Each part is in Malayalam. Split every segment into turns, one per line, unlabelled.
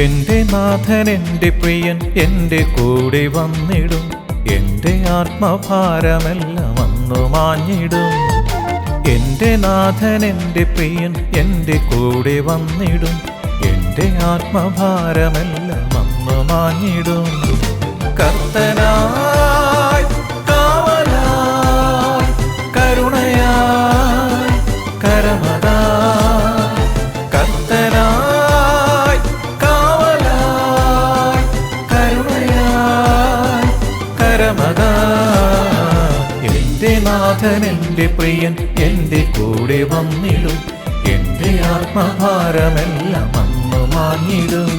എൻ്റെ നാഥൻ എൻ്റെ പ്രിയൻ എൻ്റെ കൂടെ വന്നിടും. എൻ്റെ ആത്മഭാരമെല്ലാം അന്നു മാഞ്ഞിടും. എൻ്റെ നാഥൻ എൻ്റെ പ്രിയൻ എൻ്റെ കൂടെ വന്നിടും. എൻ്റെ ആത്മഭാരമെല്ലാം അന്നു മാഞ്ഞിടും. കർത്തനായി കാവലായി കരുണയായി കരമതായി, കർത്തനായി കാവലായി കരുണയായി കരമതായി. എൻ്റെ നാഥൻ എൻ്റെ പ്രിയൻ എൻ്റെ കൂടെ വന്നിടും. എൻ്റെ ആത്മഭാരമെല്ലാം അന്നു മാഞ്ഞിടും.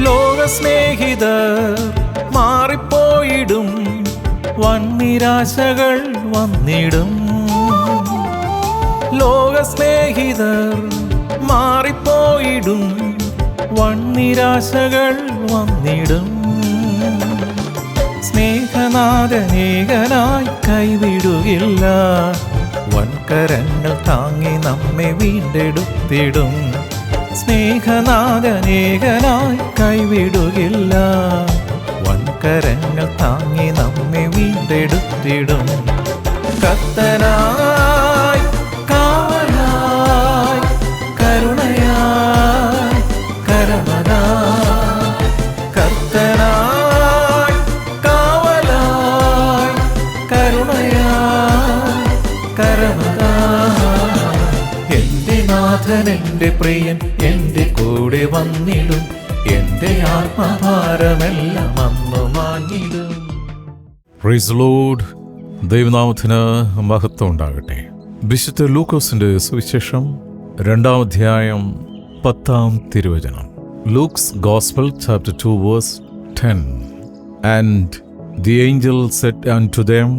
ലോകസ്നേഹിതർ മാറിപ്പോയിടും. വൻനിരാശകൾ വന്നിടും. ലോകസ്നേഹിതർ മാറിപ്പോയിടും. വൻനിരാശകൾ വന്നിടും. സ്നേഹനാഥനേകനായി കൈവിടുകില്ല. വൻകരങ്ങൾ താങ്ങി നമ്മെ വീണ്ടെടുത്തിടും. സ്നേഹനാഥനേകനായി കൈവിടുകില്ല. വൻകരങ്ങൾ താങ്ങി നമ്മെ വീണ്ടെടുത്തിടും. കർത്തനായി കാവലായി കരുണയായി കരമതായി, കർത്തനായി കാവലായി കരുണയായി കരമതായി. എൻ്റെ നാഥൻ എൻ്റെ പ്രിയൻ എൻ്റെ കൂടെ വന്നിടും. എൻ്റെ ആത്മഭാരമെല്ലാം അന്നു മാഞ്ഞിടും. Praise the Lord. ദൈവനാമത്തിന് മഹത്വം ഉണ്ടാകട്ടെ. വിശുദ്ധ ലൂക്കോസിന്റെ സുവിശേഷം 2-ാം അധ്യായം 10-ാം തിരുവചനം. Looks gospel chapter 2 verse 10. And the angel said unto them,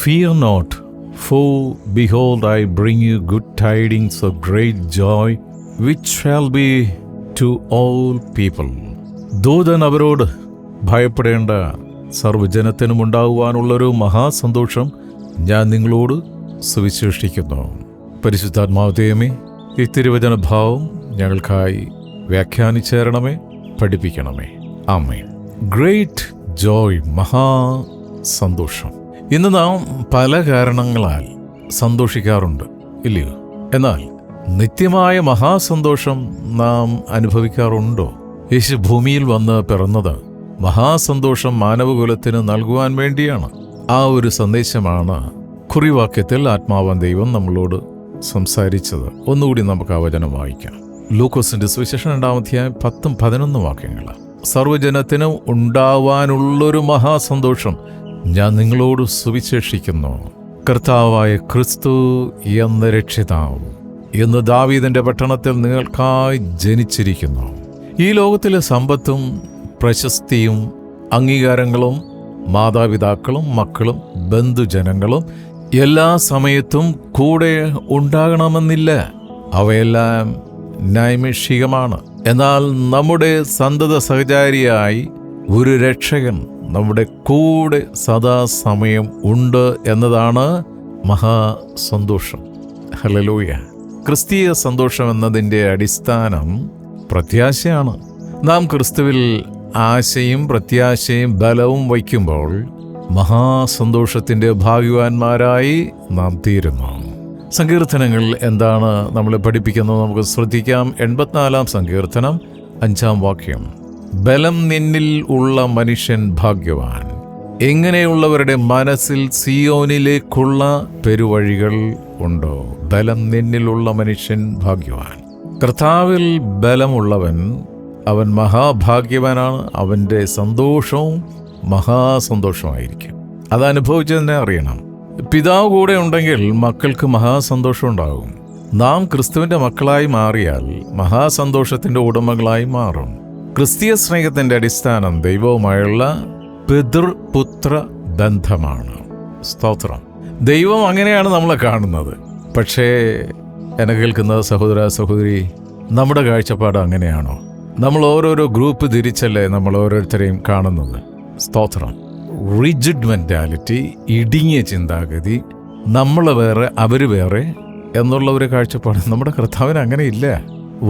Fear not, for behold, I bring you good tidings of great joy, which shall be to all people. ദൂതൻ അവരോട്, ഭയപ്പെടേണ്ട, സർവ്വജനത്തിനും ഉണ്ടാകുവാനുള്ളൊരു മഹാസന്തോഷം ഞാൻ നിങ്ങളോട് സുവിശേഷിക്കുന്നു. പരിശുദ്ധാത്മാവ് ദൈവമേ, ഈ തിരുവചന ഭാവം ഞങ്ങൾക്കായി വ്യാഖ്യാനിച്ചേരണമേ, പഠിപ്പിക്കണമേ. ആമേൻ. ഗ്രേറ്റ് ജോയ്, മഹാസന്തോഷം. ഇന്ന് നാം പല കാരണങ്ങളാൽ സന്തോഷിക്കാറുണ്ട്, ഇല്ലയോ? എന്നാൽ നിത്യമായ മഹാസന്തോഷം നാം അനുഭവിക്കാറുണ്ടോ? യേശു ഭൂമിയിൽ വന്ന് പിറന്നത് മഹാസന്തോഷം മാനവകുലത്തിന് നൽകുവാൻ വേണ്ടിയാണ്. ആ ഒരു സന്ദേശമാണ് കുറിവാക്യത്തിൽ ആത്മാവാൻ ദൈവം നമ്മളോട് സംസാരിച്ചത്. ഒന്നുകൂടി നമുക്ക് ആ വചനം വായിക്കാം. ലൂക്കോസിന്റെ സുവിശേഷം 2-ാം അധ്യായം 10-11 വാക്യങ്ങൾ. സർവ്വജനത്തിനും ഉണ്ടാവാനുള്ളൊരു മഹാസന്തോഷം ഞാൻ നിങ്ങളോട് സുവിശേഷിക്കുന്നു. കർത്താവായ ക്രിസ്തു എന്ന രക്ഷിതാവ് ഇന്ന് ദാവീദിന്റെ പട്ടണത്തിൽ നിങ്ങൾക്കായി ജനിച്ചിരിക്കുന്നു. ഈ ലോകത്തിലെ സമ്പത്തും പ്രശസ്തിയും അംഗീകാരങ്ങളും മാതാപിതാക്കളും മക്കളും ബന്ധുജനങ്ങളും എല്ലാ സമയത്തും കൂടെ ഉണ്ടാകണമെന്നില്ല. അവയെല്ലാം നൈമിഷികമാണ്. എന്നാൽ നമ്മുടെ സന്തത സഹചാരിയായി ഒരു രക്ഷകൻ നമ്മുടെ കൂടെ സദാസമയം ഉണ്ട് എന്നതാണ് മഹാസന്തോഷം. ഹല്ലേലൂയ. ക്രിസ്തീയ സന്തോഷം എന്നതിൻ്റെ അടിസ്ഥാനം പ്രത്യാശയാണ്. നാം ക്രിസ്തുവിൽ ആശയും പ്രത്യാശയും ബലവും വയ്ക്കുമ്പോൾ മഹാസന്തോഷത്തിൻ്റെ ഭാഗ്യവാന്മാരായി നാം തീരുന്നു. സങ്കീർത്തനങ്ങൾ എന്താണ് നമ്മളെ പഠിപ്പിക്കുന്നത്? നമുക്ക് ശ്രദ്ധിക്കാം. 84-ാം സങ്കീർത്തനം 5-ാം വാക്യം. ബലം നിന്നിൽ ഉള്ള മനുഷ്യൻ ഭാഗ്യവാൻ. എങ്ങനെയുള്ളവരുടെ മനസ്സിൽ സിയോനിലേക്കുള്ള പെരുവഴികൾ ഉണ്ടോ? ബലം നിന്നിലുള്ള മനുഷ്യൻ ഭാഗ്യവാൻ. കർത്താവിൽ ബലമുള്ളവൻ അവൻ മഹാഭാഗ്യവാനാണ്. അവൻ്റെ സന്തോഷവും മഹാസന്തോഷമായിരിക്കും. അതനുഭവിച്ചതിനെ അറിയണം. പിതാവ് കൂടെ ഉണ്ടെങ്കിൽ മക്കൾക്ക് മഹാസന്തോഷം ഉണ്ടാകും. നാം ക്രിസ്തുവിൻ്റെ മക്കളായി മാറിയാൽ മഹാസന്തോഷത്തിൻ്റെ ഉടമകളായി മാറും. ക്രിസ്തീയ സ്നേഹത്തിൻ്റെ അടിസ്ഥാനം ദൈവവുമായുള്ള പിതൃപുത്ര ബന്ധമാണ്. സ്തോത്രം. ദൈവം അങ്ങനെയാണ് നമ്മളെ കാണുന്നത്. പക്ഷേ എന്നെ കേൾക്കുന്ന സഹോദര സഹോദരി, നമ്മുടെ കാഴ്ചപ്പാട് അങ്ങനെയാണോ? നമ്മൾ ഓരോരോ ഗ്രൂപ്പ് തിരിച്ചല്ലേ നമ്മൾ ഓരോരുത്തരെയും കാണുന്നത്? സ്തോത്രം. റിജിഡ് മെൻറ്റാലിറ്റി, ഇടുങ്ങിയ ചിന്താഗതി, നമ്മൾ വേറെ അവർ വേറെ എന്നുള്ള ഒരു കാഴ്ചപ്പാട് നമ്മുടെ കർത്താവിന് അങ്ങനെ ഇല്ല.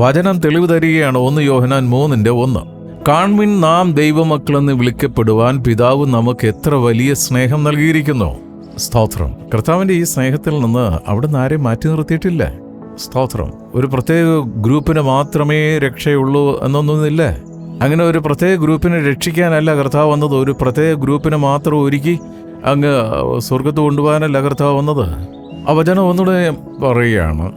വചനം തെളിവ് തരികയാണ്. 1 യോഹന്നാൻ 3:1. കാൺമിൻ, നാം ദൈവമക്കളെന്ന് വിളിക്കപ്പെടുവാൻ പിതാവ് നമുക്ക് എത്ര വലിയ സ്നേഹം നൽകിയിരിക്കുന്നു. സ്തോത്രം. കർത്താവിൻ്റെ ഈ സ്നേഹത്തിൽ നിന്ന് അവിടുന്ന് ആരെയും മാറ്റി നിർത്തിയിട്ടില്ല. സ്തോത്രം. ഒരു പ്രത്യേക ഗ്രൂപ്പിന് മാത്രമേ രക്ഷയുള്ളൂ എന്നൊന്നുമില്ല. അങ്ങനെ ഒരു പ്രത്യേക ഗ്രൂപ്പിനെ രക്ഷിക്കാനല്ല കർത്താവ് വന്നത്. ഒരു പ്രത്യേക ഗ്രൂപ്പിനെ മാത്രം ഒരുക്കി അങ്ങ് സ്വർഗത്ത് കൊണ്ടുപോകാനല്ല കർത്താവ് വന്നത്. ആ വചനം ഒന്നുകൂടെ പറയുകയാണ്.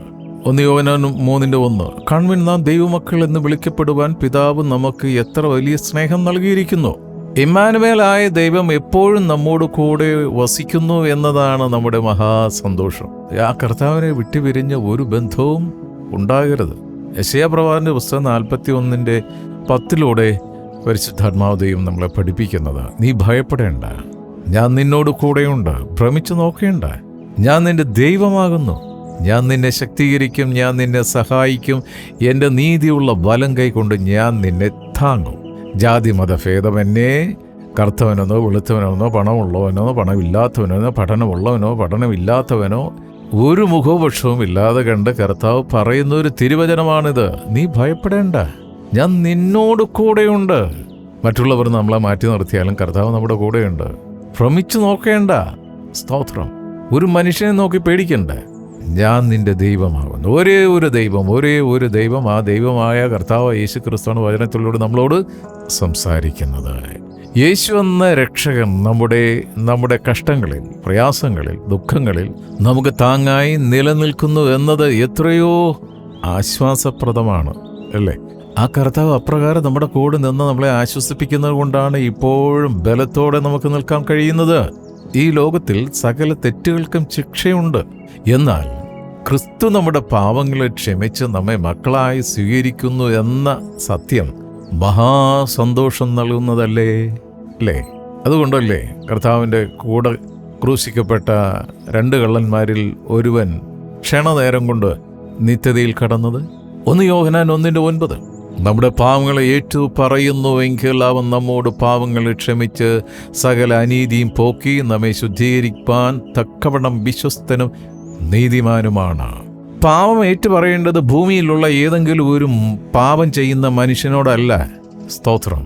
1 യോഹന്നാൻ 3:1. കാൺമിൻ, നാം ദൈവമക്കൾ എന്ന് വിളിക്കപ്പെടുവാൻ പിതാവ് നമുക്ക് എത്ര വലിയ സ്നേഹം നൽകിയിരിക്കുന്നു. ഇമ്മാനുവേലായ ദൈവം എപ്പോഴും നമ്മോട് കൂടെ വസിക്കുന്നു എന്നതാണ് നമ്മുടെ മഹാസന്തോഷം. ആ കർത്താവിനെ വിട്ടുപിരിഞ്ഞ ഒരു ബന്ധവും ഉണ്ടാകരുത്. യെശയ്യാപ്രവാചകന്റെ പുസ്തകം 41:10 പരിശുദ്ധാത്മാവ് ദൈവം നമ്മളെ പഠിപ്പിക്കുന്നത്, നീ ഭയപ്പെടേണ്ട, ഞാൻ നിന്നോട് കൂടെയുണ്ട്. ഭ്രമിച്ചു നോക്കേണ്ട, ഞാൻ നിന്റെ ദൈവമാകുന്നു. ഞാൻ നിന്നെ ശക്തീകരിക്കും, ഞാൻ നിന്നെ സഹായിക്കും. എൻ്റെ നീതിയുള്ള വലം കൈ കൊണ്ട് ഞാൻ നിന്നെ താങ്ങും. ജാതി മതഭേദമെന്നേ കറുത്തവനെന്നോ വെളുത്തവനെന്നോ പണമുള്ളവനോ പണമില്ലാത്തവനോ പഠനമുള്ളവനോ പഠനമില്ലാത്തവനോ ഒരു മുഖപക്ഷവും ഇല്ലാതെ കണ്ട് കർത്താവ് പറയുന്ന ഒരു തിരുവചനമാണിത്. നീ ഭയപ്പെടേണ്ട, ഞാൻ നിന്നോട് കൂടെയുണ്ട്. മറ്റുള്ളവർ നമ്മളെ മാറ്റി നിർത്തിയാലും കർത്താവ് നമ്മുടെ കൂടെയുണ്ട്. ഭ്രമിച്ചു നോക്കേണ്ട. സ്തോത്രം. ഒരു മനുഷ്യനെ നോക്കി പേടിക്കണ്ട. ഞാൻ നിന്റെ ദൈവമാകുന്നു. ഒരേ ഒരു ദൈവം. ആ ദൈവമായ കർത്താവ് യേശു ക്രിസ്തുവാണ് വചനത്തിലൂടെ നമ്മളോട് സംസാരിക്കുന്നത്. യേശു എന്ന രക്ഷകൻ നമ്മുടെ കഷ്ടങ്ങളിൽ, പ്രയാസങ്ങളിൽ, ദുഃഖങ്ങളിൽ നമുക്ക് താങ്ങായി നിലനിൽക്കുന്നു എന്നത് എത്രയോ ആശ്വാസപ്രദമാണ്, അല്ലേ? ആ കർത്താവ് അപ്രകാരം നമ്മുടെ കൂടെ നിന്ന് നമ്മളെ ആശ്വസിപ്പിക്കുന്നത് കൊണ്ടാണ് ഇപ്പോഴും ബലത്തോടെ നമുക്ക് നിൽക്കാൻ കഴിയുന്നത്. ഈ ലോകത്തിൽ സകല തെറ്റുകൾക്കും ശിക്ഷയുണ്ട്. എന്നാൽ ക്രിസ്തു നമ്മുടെ പാവങ്ങളെ ക്ഷമിച്ച് നമ്മെ മക്കളായി സ്വീകരിക്കുന്നു എന്ന സത്യം മഹാസന്തോഷം നൽകുന്നതല്ലേ, അല്ലേ? അതുകൊണ്ടല്ലേ കർത്താവിൻ്റെ കൂടെ ക്രൂശിക്കപ്പെട്ട 2 കള്ളന്മാരിൽ ഒരുവൻ ക്ഷണനേരം കൊണ്ട് നിത്യതയിൽ കടന്നത്? 1 യോഹന്നാൻ 1:9. നമ്മുടെ പാവങ്ങളെ ഏറ്റു പറയുന്നുവെങ്കിൽ അവൻ നമ്മോട് പാവങ്ങളെ ക്ഷമിച്ച് സകല അനീതിയും പോക്കി നമ്മെ ശുദ്ധീകരിക്കാൻ തക്കവണ്ണം വിശ്വസ്തനും നീതിമാനുമാണ്. പാവം ഏറ്റു പറയേണ്ടത് ഭൂമിയിലുള്ള ഏതെങ്കിലും ഒരു പാപം ചെയ്യുന്ന മനുഷ്യനോടല്ല. സ്തോത്രം.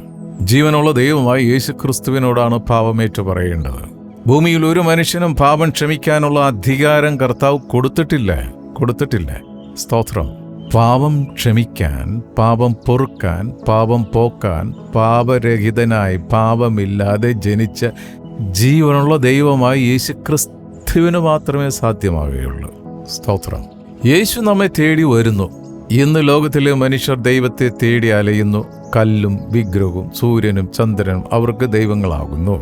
ജീവനുള്ള ദൈവമായ യേശുക്രിസ്തുവിനോടാണ് പാവം ഏറ്റു പറയേണ്ടത്. ഭൂമിയിൽ ഒരു മനുഷ്യനും പാപം ക്ഷമിക്കാനുള്ള അധികാരം കർത്താവ് കൊടുത്തിട്ടില്ല. സ്തോത്രം. പാപം ക്ഷമിക്കാൻ, പാപം പൊറുക്കാൻ, പാപം പോക്കാൻ പാപരഹിതനായി പാപമില്ലാതെ ജനിച്ച ജീവനുള്ള ദൈവമായ യേശുക്രിസ്തുവിന് മാത്രമേ സാധ്യമാവുകയുള്ളൂ. സ്തോത്രം. യേശു നമ്മെ തേടി വരുന്നു. ഇന്ന് ലോകത്തിലെ മനുഷ്യർ ദൈവത്തെ തേടി അലയുന്നു. കല്ലും വിഗ്രഹവും സൂര്യനും ചന്ദ്രനും അവർക്ക് ദൈവങ്ങളാകുന്നു.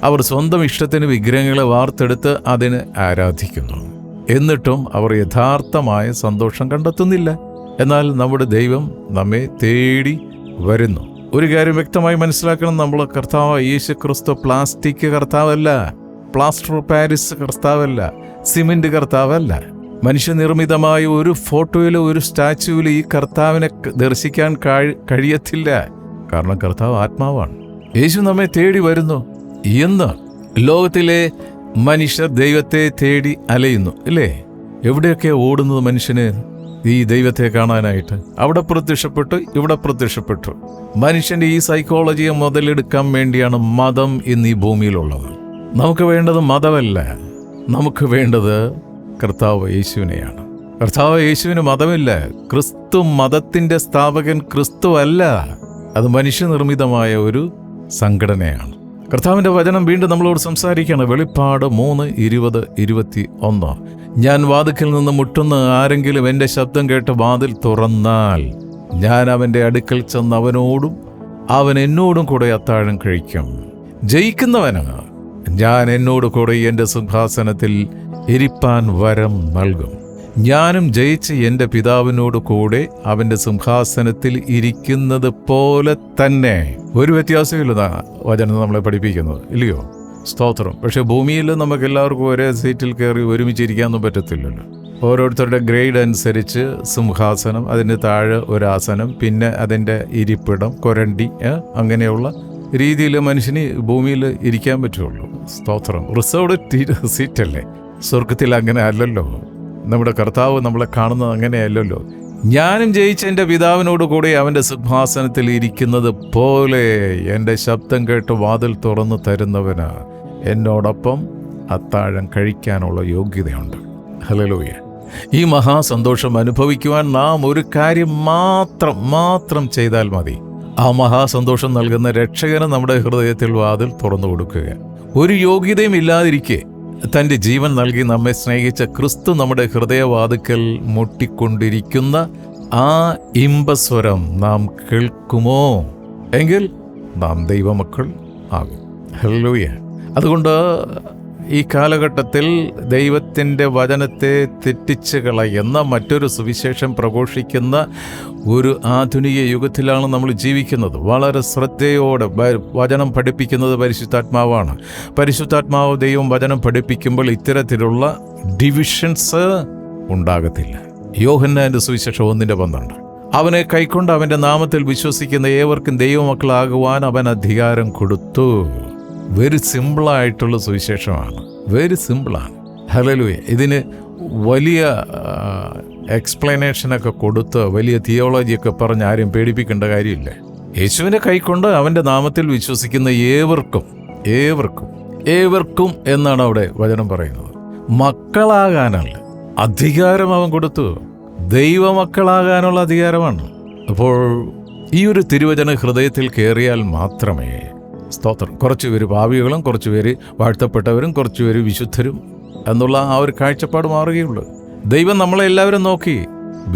അവർ സ്വന്തം ഇഷ്ടത്തിന് വിഗ്രഹങ്ങളെ വാർത്തെടുത്ത് അതിന് ആരാധിക്കുന്നു. എന്നിട്ടും അവർ യഥാർത്ഥമായ സന്തോഷം കണ്ടെത്തുന്നില്ല. എന്നാൽ നമ്മുടെ ദൈവം നമ്മെ തേടി വരുന്നു. ഒരു കാര്യം വ്യക്തമായി മനസ്സിലാക്കണം. നമ്മളെ കർത്താവ് യേശു ക്രിസ്തു പ്ലാസ്റ്റിക് കർത്താവല്ല, പ്ലാസ്റ്റർ ഓഫ് പാരീസ് കർത്താവല്ല, സിമെന്റ് കർത്താവല്ല. മനുഷ്യനിർമ്മിതമായ ഒരു ഫോട്ടോയിലോ ഒരു സ്റ്റാച്യുവിലോ ഈ കർത്താവിനെ ദർശിക്കാൻ കഴിയത്തില്ല. കാരണം കർത്താവ് ആത്മാവാണ്. യേശു നമ്മെ തേടി വരുന്നു. ഇന്ന് ലോകത്തിലെ മനുഷ്യർ ദൈവത്തെ തേടി അലയുന്നു, അല്ലേ? എവിടെയൊക്കെ ഓടുന്നത് മനുഷ്യന് ഈ ദൈവത്തെ കാണാനായിട്ട്? അവിടെ പ്രത്യക്ഷപ്പെട്ടു, ഇവിടെ പ്രത്യക്ഷപ്പെട്ടു. മനുഷ്യന്റെ ഈ സൈക്കോളജിയെ മുതലെടുക്കാൻ വേണ്ടിയാണ് മതം ഇന്ന് ഈ ഭൂമിയിലുള്ളത്. നമുക്ക് വേണ്ടത് മതമല്ല, നമുക്ക് വേണ്ടത് കർത്താവ് യേശുവിനെയാണ്. കർത്താവ് യേശുവിന് മതമില്ല. ക്രിസ്തു മതത്തിന്റെ സ്ഥാപകൻ ക്രിസ്തു അല്ല. അത് മനുഷ്യനിർമ്മിതമായ ഒരു സംഘടനയാണ്. കർത്താവിൻ്റെ വചനം വീണ്ടും നമ്മളോട് സംസാരിക്കുകയാണ്. വെളിപ്പാട് 3:20-21. ഞാൻ വാതിൽക്കൽ നിന്ന് മുട്ടുന്ന ആരെങ്കിലും എൻ്റെ ശബ്ദം കേട്ട് വാതിൽ തുറന്നാൽ ഞാൻ അവൻ്റെ അടുക്കൽ ചെന്ന് അവനോടും അവൻ എന്നോടും കൂടെ അത്താഴം കഴിക്കും. ജയിക്കുന്നവന് ഞാൻ എന്നോട് കൂടെ എൻ്റെ സിംഹാസനത്തിൽ ഇരിപ്പാൻ വരം നൽകും. ഞാനും ജയിച്ച് എൻ്റെ പിതാവിനോട് കൂടെ അവൻ്റെ സിംഹാസനത്തിൽ ഇരിക്കുന്നത് പോലെ തന്നെ. ഒരു വ്യത്യാസമില്ല വചനം നമ്മളെ പഠിപ്പിക്കുന്നത്, ഇല്ലയോ? സ്തോത്രം. പക്ഷെ ഭൂമിയിൽ നമുക്ക് എല്ലാവർക്കും ഒരേ സീറ്റിൽ കയറി ഒരുമിച്ചിരിക്കാനൊന്നും പറ്റത്തില്ലല്ലോ. ഓരോരുത്തരുടെ ഗ്രേഡ് അനുസരിച്ച് സിംഹാസനം, അതിൻ്റെ താഴെ ഒരാസനം, പിന്നെ അതിൻ്റെ ഇരിപ്പിടം, കൊരണ്ടി, അങ്ങനെയുള്ള രീതിയിൽ മനുഷ്യന് ഭൂമിയിൽ ഇരിക്കാൻ പറ്റുള്ളൂ. സ്തോത്രം. റിസർവ്ഡ് സീറ്റല്ലേ. സ്വർഗത്തിൽ അങ്ങനെ അല്ലല്ലോ. നമ്മുടെ കർത്താവ് നമ്മളെ കാണുന്നത് അങ്ങനെയല്ലല്ലോ. ഞാനും ജയിച്ച എൻ്റെ പിതാവിനോട് കൂടി അവൻ്റെ സിംഹാസനത്തിൽ ഇരിക്കുന്നത് പോലെ എൻ്റെ ശബ്ദം കേട്ട് വാതിൽ തുറന്നു തരുന്നവന് എന്നോടൊപ്പം അത്താഴം കഴിക്കാനുള്ള യോഗ്യതയുണ്ട്. ഹല്ലേലൂയ. ഈ മഹാസന്തോഷം അനുഭവിക്കുവാൻ നാം ഒരു കാര്യം മാത്രം ചെയ്താൽ മതി. ആ മഹാസന്തോഷം നൽകുന്ന രക്ഷകന് നമ്മുടെ ഹൃദയത്തിൽ വാതിൽ തുറന്നു കൊടുക്കുക. ഒരു യോഗ്യതയും ഇല്ലാതിരിക്കെ തൻ്റെ ജീവൻ നൽകി നമ്മെ സ്നേഹിച്ച ക്രിസ്തു നമ്മുടെ ഹൃദയവാതിക്കൽ മുട്ടിക്കൊണ്ടിരിക്കുന്ന ആ ഇമ്പസ്വരം നാം കേൾക്കുമോ? എങ്കിൽ നാം ദൈവമക്കൾ ആകും. ഹല്ലേലൂയ. അതുകൊണ്ട് ഈ കാലഘട്ടത്തിൽ ദൈവത്തിൻ്റെ വചനത്തെ തെറ്റിച്ച് കളയുന്ന മറ്റൊരു സുവിശേഷം പ്രഘോഷിക്കുന്ന ഒരു ആധുനിക യുഗത്തിലാണ് നമ്മൾ ജീവിക്കുന്നത്. വളരെ ശ്രദ്ധയോടെ വചനം പഠിപ്പിക്കുന്നത് പരിശുദ്ധാത്മാവാണ്. പരിശുദ്ധാത്മാവ് ദൈവം വചനം പഠിപ്പിക്കുമ്പോൾ ഇത്തരത്തിലുള്ള ഡിവിഷൻസ് ഉണ്ടാകത്തില്ല. യോഹന്നാന്റെ സുവിശേഷം 1:12. അവനെ കൈക്കൊണ്ട് അവൻ്റെ നാമത്തിൽ വിശ്വസിക്കുന്ന ഏവർക്കും ദൈവമക്കളാകുവാൻ അവൻ അധികാരം കൊടുത്തു. വെരി സിമ്പിളായിട്ടുള്ള സുവിശേഷമാണ്. വെരി സിമ്പിളാണ്. ഹല്ലേലൂയ. ഇതിന് വലിയ എക്സ്പ്ലനേഷനൊക്കെ കൊടുത്ത് വലിയ തിയോളജിയൊക്കെ പറഞ്ഞ് ആരെയും പേടിപ്പിക്കേണ്ട കാര്യമില്ല. യേശുവിനെ കൈക്കൊണ്ട് അവൻ്റെ നാമത്തിൽ വിശ്വസിക്കുന്ന ഏവർക്കും എന്നാണ് അവിടെ വചനം പറയുന്നത്. മക്കളാകാനുള്ള അധികാരം അവൻ കൊടുത്തു. ദൈവമക്കളാകാനുള്ള അധികാരമാണ്. അപ്പോൾ ഈ ഒരു തിരുവചന ഹൃദയത്തിൽ കയറിയാൽ മാത്രമേ, സ്തോത്രം, കുറച്ചുപേര് പാപികളും കുറച്ചുപേര് വാഴ്ത്തപ്പെട്ടവരും കുറച്ചുപേര് വിശുദ്ധരും എന്നുള്ള ആ ഒരു കാഴ്ചപ്പാട് മാറുകയുള്ളൂ. ദൈവം നമ്മളെ എല്ലാവരും നോക്കി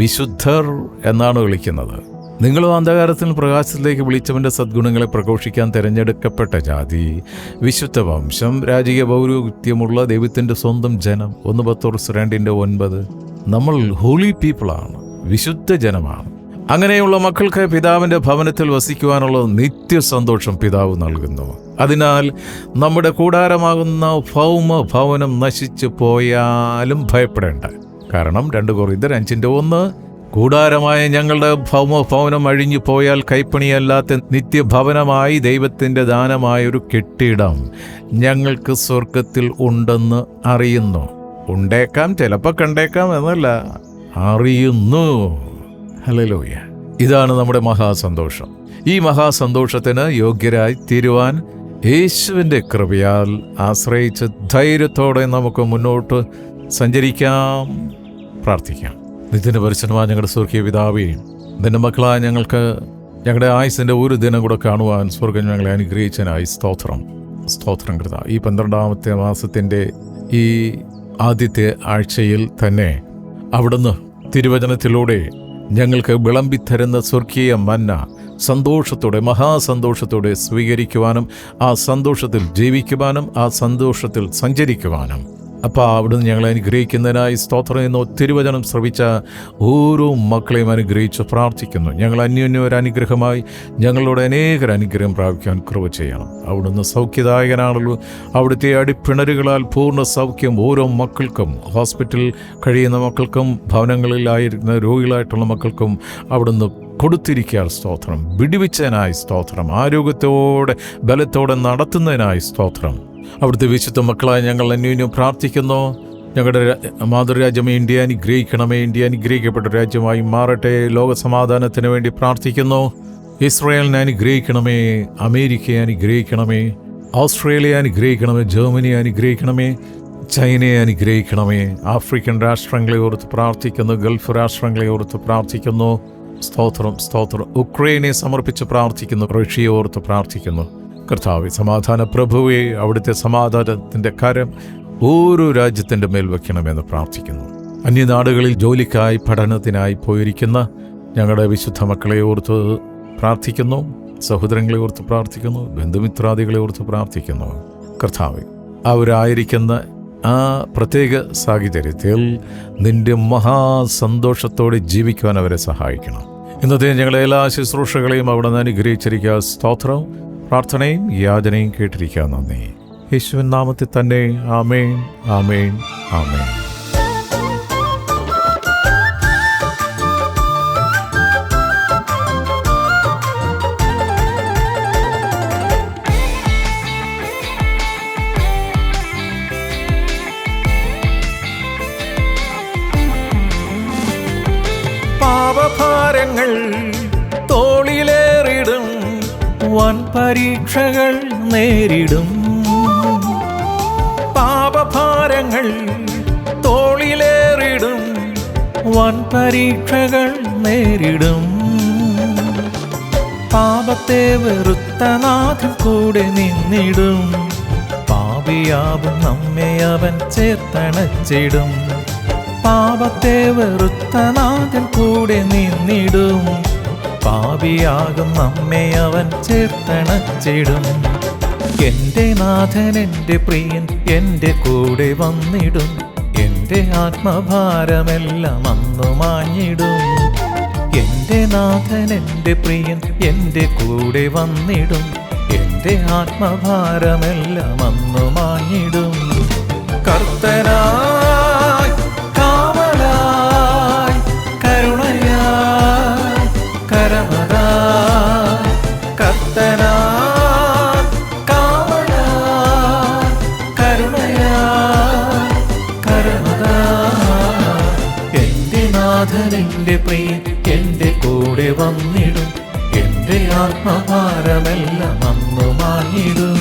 വിശുദ്ധർ എന്നാണ് വിളിക്കുന്നത്. നിങ്ങളും അന്ധകാരത്തിൽ പ്രകാശത്തിലേക്ക് വിളിച്ചവൻ്റെ സദ്ഗുണങ്ങളെ പ്രഘോഷിക്കാൻ തിരഞ്ഞെടുക്കപ്പെട്ട ജാതി, വിശുദ്ധ വംശം, രാജകീയ പൗരോഹിത്യമുള്ള ദൈവത്തിൻ്റെ സ്വന്തം ജനം. 1 Petrus 2:9. നമ്മൾ ഹോളി പീപ്പിളാണ്, വിശുദ്ധ ജനമാണ്. അങ്ങനെയുള്ള മക്കൾക്ക് പിതാവിൻ്റെ ഭവനത്തിൽ വസിക്കുവാനുള്ള നിത്യസന്തോഷം പിതാവ് നൽകുന്നു. അതിനാൽ നമ്മുടെ കൂടാരമാകുന്ന ഭൗമഭവനം നശിച്ചു പോയാലും ഭയപ്പെടേണ്ട. കാരണം 2 Corinthians 5:1, കൂടാരമായ ഞങ്ങളുടെ ഭൗമഭവനം അഴിഞ്ഞു പോയാൽ കൈപ്പണിയല്ലാത്ത നിത്യഭവനമായി ദൈവത്തിൻ്റെ ദാനമായൊരു കെട്ടിടം ഞങ്ങൾക്ക് സ്വർഗത്തിൽ ഉണ്ടെന്ന് അറിയുന്നു. ഉണ്ടേക്കാം, ചിലപ്പോൾ കണ്ടേക്കാം എന്നല്ല, അറിയുന്നു. ഹല്ലേലൂയ. ഇതാണ് നമ്മുടെ മഹാസന്തോഷം. ഈ മഹാസന്തോഷത്തിന് യോഗ്യരായി തീരുവാൻ യേശുവിൻ്റെ കൃപയാൽ ആശ്രയിച്ച് ധൈര്യത്തോടെ നമുക്ക് മുന്നോട്ട് സഞ്ചരിക്കാം, പ്രാർത്ഥിക്കാം. നിത്യന്റെ പരിശുദ്ധമായ ഞങ്ങളുടെ സ്വർഗീയ പിതാവേ, നിന്റെ മക്കളായ ഞങ്ങൾക്ക് ഞങ്ങളുടെ ആയുസിൻ്റെ ഒരു ദിനം കൂടെ കാണുവാൻ സ്വർഗം ഞങ്ങളെ അനുഗ്രഹിച്ചതിനായി സ്തോത്രം കർത്താവേ. ഈ 12ാമത്തെ മാസത്തിൻ്റെ ഈ ആദ്യത്തെ ആഴ്ചയിൽ തന്നെ അവിടുന്ന് തിരുവചനത്തിലൂടെ ഞങ്ങൾക്ക് വിളമ്പിത്തരുന്ന സ്വർഗീയ മന്ന സന്തോഷത്തോടെ, മഹാസന്തോഷത്തോടെ സ്വീകരിക്കുവാനും ആ സന്തോഷത്തിൽ ജീവിക്കുവാനും ആ സന്തോഷത്തിൽ സഞ്ചരിക്കുവാനും അപ്പോൾ അവിടുന്ന് ഞങ്ങളെ അനുഗ്രഹിക്കുന്നതിനായി സ്തോത്രം എന്ന് തിരുവചനം ശ്രവിച്ച ഓരോ മക്കളെയും അനുഗ്രഹിച്ച് പ്രാർത്ഥിക്കുന്നു. ഞങ്ങൾ അന്യോന്യം ഒരു അനുഗ്രഹമായി ഞങ്ങളുടെ അനേകർ അനുഗ്രഹം പ്രാപിക്കാൻ കൃപ ചെയ്യണം. അവിടുന്ന് സൗഖ്യദായകനാണല്ലോ. അവിടുത്തെ അടിപ്പിണരുകളാൽ പൂർണ്ണ സൗഖ്യം ഓരോ മക്കൾക്കും, ഹോസ്പിറ്റലിൽ കഴിയുന്ന മക്കൾക്കും, ഭവനങ്ങളിലായിരുന്ന രോഗികളായിട്ടുള്ള മക്കൾക്കും അവിടുന്ന് കൊടുത്തിരിക്കാൻ സ്തോത്രം. വിടുവിച്ചതിനായി സ്തോത്രം. ആരോഗ്യത്തോടെ ബലത്തോടെ നടത്തുന്നതിനായി സ്തോത്രം. അവിടുത്തെ വിശുദ്ധ മക്കളായി ഞങ്ങൾ അന്യോന്യം പ്രാർത്ഥിക്കുന്നു. ഞങ്ങളുടെ മാതൃരാജ്യം ഇന്ത്യ അനുഗ്രഹിക്കണമേ. ഇന്ത്യ അനുഗ്രഹിക്കപ്പെട്ട രാജ്യമായി മാറട്ടെ. ലോക സമാധാനത്തിന് വേണ്ടി പ്രാർത്ഥിക്കുന്നു. ഇസ്രായേലിനെ അനുഗ്രഹിക്കണമേ. അമേരിക്കയെ അനുഗ്രഹിക്കണമേ. ഓസ്ട്രേലിയ അനുഗ്രഹിക്കണമേ. ജർമ്മനിയെ അനുഗ്രഹിക്കണമേ. ചൈനയെ അനുഗ്രഹിക്കണമേ. ആഫ്രിക്കൻ രാഷ്ട്രങ്ങളെ ഓർത്ത് പ്രാർത്ഥിക്കുന്നു. ഗൾഫ് രാഷ്ട്രങ്ങളെ ഓർത്ത് പ്രാർത്ഥിക്കുന്നു. സ്തോത്രം. ഉക്രൈനെ സമർപ്പിച്ച് പ്രാർത്ഥിക്കുന്നു. റഷ്യയെ ഓർത്ത് പ്രാർത്ഥിക്കുന്നു. കർത്താവേ, സമാധാന പ്രഭുവേ, അവിടുത്തെ സമാധാനത്തിൻ്റെ കരം ഓരോ രാജ്യത്തിൻ്റെ മേൽ വയ്ക്കണമെന്ന് പ്രാർത്ഥിക്കുന്നു. അന്യനാടുകളിൽ ജോലിക്കായി പഠനത്തിനായി പോയിരിക്കുന്ന ഞങ്ങളുടെ വിശുദ്ധ മക്കളെ ഓർത്ത് പ്രാർത്ഥിക്കുന്നു. സഹോദരങ്ങളെ ഓർത്ത് പ്രാർത്ഥിക്കുന്നു. ബന്ധുമിത്രാദികളെ ഓർത്ത് പ്രാർത്ഥിക്കുന്നു. കർത്താവേ, അവരായിരിക്കുന്ന ആ പ്രത്യേക സാഹചര്യത്തിൽ നിന്റെ മഹാസന്തോഷത്തോടെ ജീവിക്കുവാൻ അവരെ സഹായിക്കണം. ഇന്നത്തെ ഞങ്ങളെ എല്ലാ ശുശ്രൂഷകളെയും അവിടെ നിന്ന് അനുഗ്രഹിച്ചിരിക്കുക. സ്തോത്രം, പ്രാർത്ഥനയും യാചനയും കേട്ടിരിക്കുക. നന്ദി. യേശുവിൻ നാമത്തിൽ തന്നെ. ആമേൻ, ആമേൻ, ആമേൻ. പാപഭാരങ്ങൾ തോളിലേറിടും, വൻ പരീക്ഷകൾ നേരിടും. പാപഭാരങ്ങൾ തോളിലേറിടും, വൻ പരീക്ഷകൾ നേരിടും. പാപത്തെ വെറുത്ത നാഥൻ കൂടെ നിന്നിടും, പാപിയാവും നമ്മെ അവൻ ചേർത്തണച്ചിടും. പാപത്തെ വെറുത്ത നാഥൻ കൂടെ നിന്നിടും, പാപിയാകും നമ്മെ അവൻ ചേർത്തണച്ചിടും. എൻ്റെ നാഥൻ എൻ്റെ പ്രിയൻ എൻ്റെ കൂടെ വന്നിടും, എൻ്റെ ആത്മഭാരമെല്ലാം അന്നു മാഞ്ഞിടും. എൻ്റെ നാഥൻ എൻ്റെ പ്രിയൻ എൻ്റെ കൂടെ വന്നിടും, എൻ്റെ ആത്മഭാരമെല്ലാം അന്നു മാഞ്ഞിടും. കർത്തനായി കാവലായി കരുണയായി കരമതായി, കർത്തനായി കാവലായി കരുണയായി കരമതായി. എൻ്റെ നാഥൻ എൻ്റെ പ്രിയൻ എൻ്റെ കൂടെ വന്നിടും, എൻ്റെ ആത്മഭാരമെല്ലാം അന്നു മാഞ്ഞിടും.